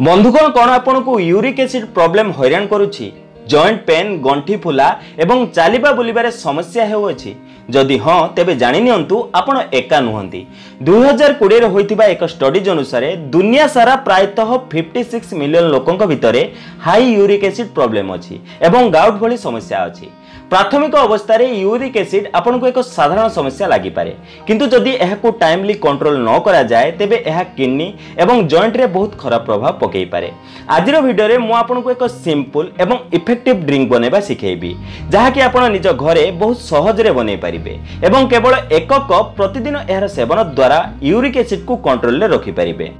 बंधुगण कौन आपन को यूरिक एसिड प्रॉब्लम हैरान करुछि जॉइंट पेन गंठी फुला एवं चलिबा बुलिबारे समस्या हेउछि जदि हाँ तेबे जानि नियंतु आपण एका नुहंती 2020 रे होइतिबा एक स्टडीज अनुसार दुनिया सारा प्रायतः 56 मिलियन लोकंक भितरे हाई यूरिक एसिड प्रॉब्लम अछि एवं गाउट भली समस्या अछि। प्राथमिक अवस्था यूरिक एसिड आपन को एक साधारण समस्या लागि पारे किंतु जदि एहाकू टाइमली कंट्रोल न करा जाए तेबे एहा किडनी एवं जॉइंट रे बहुत खराब प्रभाव पकई पारे। आजिर वीडियो रे मु आपन को एक सिंपल एवं इफेक्टिव ड्रिंक बनेबा सिखेबी जहा कि आपन निज घरे बहुत सहज रे बनै परिबे एवं केवल एक कप प्रतिदिन एहार सेवन द्वारा यूरिक एसिड को कंट्रोल रे रखि परिबे।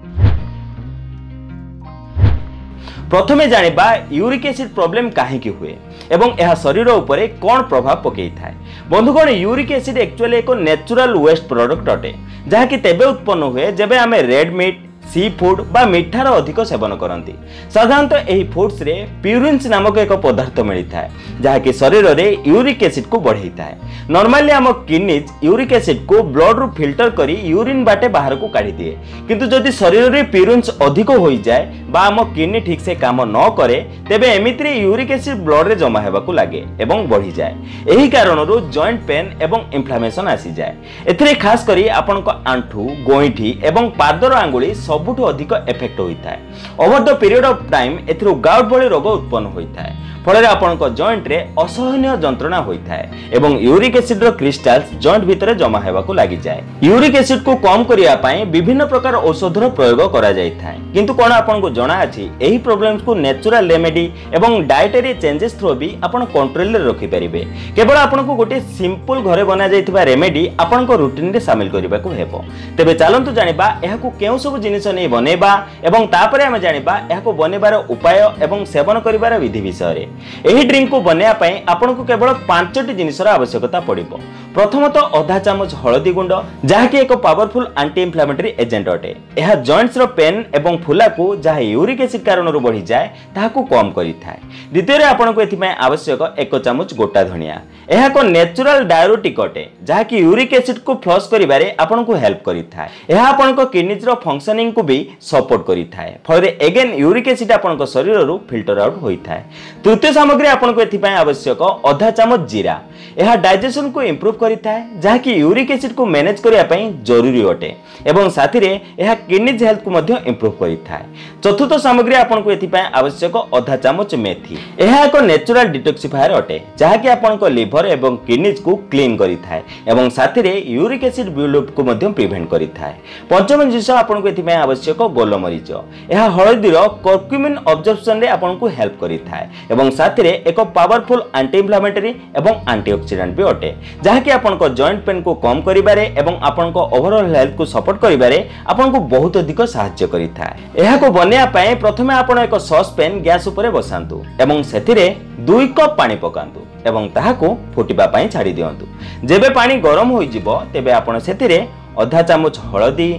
प्रथमे जानिबा यूरिक एसिड प्रॉब्लम काहेकि हुए एवं यह शरीर उपरे कौन प्रभाव पकई थाए। बंधुगण यूरिक एसिड एक्चुअली एक नेचुरल वेस्ट प्रोडक्ट अटे जहा कि तेबे उत्पन्न हुए जेबे आमे रेड मीट सी फूड बा मिठार अधिक सेवन करती। साधारणतः यही फूड्स रे प्यूरिन्स नामक एक पदार्थ मिलता है जहा कि शरीर रे यूरिक एसिड को बढ़ाता है। नॉर्मली आम किडनीज यूरिक एसिड को ब्लड रु फिल्टर करी यूरिन बाटे बाहर को काढ़ी दिए किंतु जदि शरीर रे प्यूरिन्स अधिक हो जाए बा आम किडनी ठीक से काम न करे तेबे एमिति यूरिक एसिड ब्लड रे जमा हेबाकू लागे एवं बढ़ी जाए। यही कारणरू जॉइंट पेन एवं इन्फ्लेमेशन आसी जाए। एथिरे खास करी आपनक आंठू गोइठी एवं पादर आंगुली सबुठु अधिक इफेक्ट होता है। Over the period of time एथिरो गाउट भली रोग उत्पन्न होता है फल आपनक जॉइंट रे असहनीय जंत्रणा होता है एवं यूरिक एसिड रो क्रिस्टल्स जॉइंट भितर जमा हेबाकू लागि जाए। यूरिक एसिड को कम करिया पई विभिन्न प्रकार औषधर प्रयोग करा जाय थाए किंतु कोन आपनको जणा अछि एही प्रॉब्लम्स को नेचुरल रेमेडी एवं डाइटरी चेंजेस थ्रू भी आपण कंट्रोल रे रखि परिबे। केवल आपनको गोटे सिंपल घरे बना जायतिबा रेमेडी आपनको रूटीन रे शामिल करिबाकू हेबो। तेबे चलंतु जानिबा एहाकू केउ सब जिनिस नै बनेबा एवं तापरे हम जानिबा एहाकू बनेबार उपाय एवं सेवन करिबार विधि विषय। एही ड्रिंक को बनेया पई आपनको केवल 5टी जिनिसर आवश्यकता पड़िबो। प्रथमतः आधा चामच हळदी गुंड जहा कि एक पावरफुल एंटी इन्फ्लेमेटरी एजेंट अटे। यह जॉइंट्स रो पेन एवं फुला को जहा यूरिक एसिड कारणरू बढ़ी जाए ताहाकू कम करि थाए। द्वितीय आपनको एथि पई आवश्यक 1 चामच गोटा धनिया। यह एक नेचुरल डायरेटिक अटे जहा कि यूरिक एसिड को फ्लश करिबारे आपनको हेल्प करि थाए। यह आपनको किडनीज रो फंक्शनिंग को भी सपोर्ट करि थाए फल अगेन यूरिक एसिड आपनको शरीर रो फिल्टर आउट होई थाए। तृतीय सामग्री आपनको एथि पई आवश्यक आधा चामच जीरा। यह डाइजेशन को इंप्रूव करि थाए जहा कि यूरिक एसिड को मैनेज करिया पई जरूरी अटे एवं साथी रे यह किडनीज हेल्थ को मध्य इंप्रूव करि थाए। चतुर्थ सामग्री आपनको एथि पई आवश्यक आधा चामच मेथी। यह एक नेचुरल डिटॉक्सिफायर अटे जहा कि आपनको लिवर एवं किडनीज को क्लीन करि थाए एवं साथी रे यूरिक एसिड बिल्डअप को मध्य प्रिवेंट करि थाए। पंचम जिंस आपनको एथि पई आवश्यक गोलमरीच। यह हळदी रो कर्क्यूमिन अब्जॉर्प्शन रे आपनको हेल्प करि थाए एवं साथी रे एक पावरफुल एंटी इन्फ्लेमेटरी एवं एंटीऑक्सीडेंट भी अटे जहा कि आपनको जॉइंट पेन को कम करिबारे एवं आपनको ओवरऑल हेल्थ को सपोर्ट करिबारे आपनको बहुत अधिक सहायता करि थाए। एहा को बनेया पई प्रथमे आपण एक सॉस पैन गैस ऊपर बसांतु एवं सेथिरे 2 कप पानी पकांतु एवं ताहाको फुटिबा पई छाडी दियंतु। जेबे पानी गरम होई जिवो तेबे आपण सेथिरे आधा चामच हळदी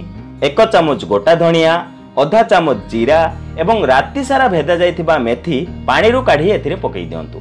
1 चामच गोटा धनिया आधा चामच जीरा एवं राति सारा भेदा जाइथिबा मेथी पानी रू काढी एथिरे पकई दियंतु।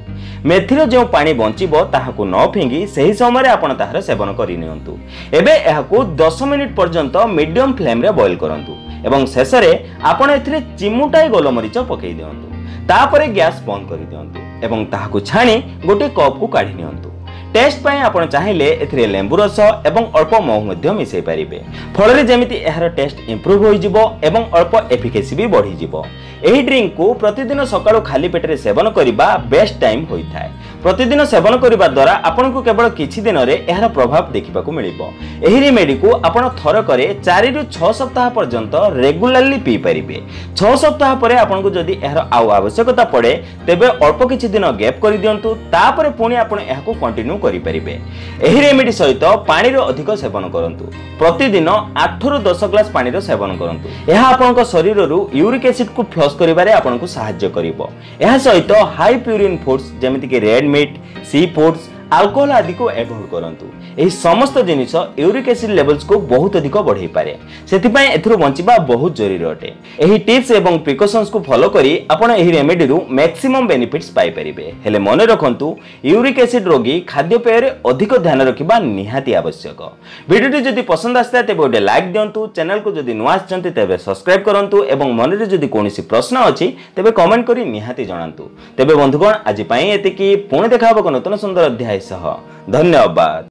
मेथीर जो पानी बंचिबो ताहाकू न फिंगी सही समय आपण ताहार सेवन करि नियंतु। एबे एहाकू 10 मिनिट पर्यंत मीडियम फ्लेम रे बॉईल करंतु एवं शेष रे आपण एथिरे चिमुटाई गोलमरीच पकई दियंतु। तापरे गैस बंद करि दियंतु एवं ताहाकू छाणी गोटे कप को काढी नियंतु। टेस्ट पई आपण चाहिले एथिरे लेंबू रस एवं अल्प महू मध्य मिसई पारिबे फल रे जेमिति एहार टेस्ट इंप्रूव होई जिवो एवं अल्प एफिकेसी भी बढ़ी जिवो। एही ड्रिंक को प्रतिदिन सकाळो खाली पेटरे सेवन करिबा बेस्ट टाइम होई थाए। प्रतिदिन सेवन करिबा द्वारा आपनको केवल किछि दिन रे एहार प्रभाव देखिबाकू मिलिबो। एही रेमेडी को आपण थर करे 4 रु 6 सप्ताह पर्यंत रेगुलरली पी परिबे। 6 सप्ताह परे आपनको जदी एहार आउ आवश्यकता पड़े तेबे अल्प किछि दिन गैप करि दियंतु तापरे पुणी आपण एहाकू कंटिन्यू करि परिबे। एही रेमेडी सहित पानी रो अधिक सेवन करंतु। प्रतिदिन 8 रु 10 ग्लास पानी रो सेवन करंतु। एहा आपनको शरीर रो यूरिक एसिड को फ्लश करिबारे आपनको सहायता करिवो। एहा सहित हाई प्यूरिन फूड्स जेमिति कि red meat sea foods alcohol आदि को अवॉइड करंतु। ଏହି ସମସ୍ତ ଜିନିଷ ୟୁରିକ୍ ଏସିଡ୍ ଲେवल्स को बहुत अधिक बढ़ाई पारे सेथिपाई एथुरु बंचिबा बहुत जरूरी अटे। एही टिप्स एवं प्रिकॉशंस को फॉलो करी आपण एही रेमेडी रु मैक्सिमम बेनिफिट्स पाई परिबे। हेले मने रखंतु यूरिक एसिड रोगी खाद्यपेय रे अधिक ध्यान रखिबा निहाती आवश्यक। वीडियो जदि पसंद आस्ता तेबे ओडे लाइक दियंतु, चैनल को जदि नुआ आछंती तेबे सब्सक्राइब करंतु एवं मन रे जदि कोनोसी प्रश्न अछि तेबे कमेंट करी निहाती जणांतु। तेबे बंधुगण आज पई एतिकी पुणी देखा हबो नतुन सुंदर अध्याय सह। धन्यवाद।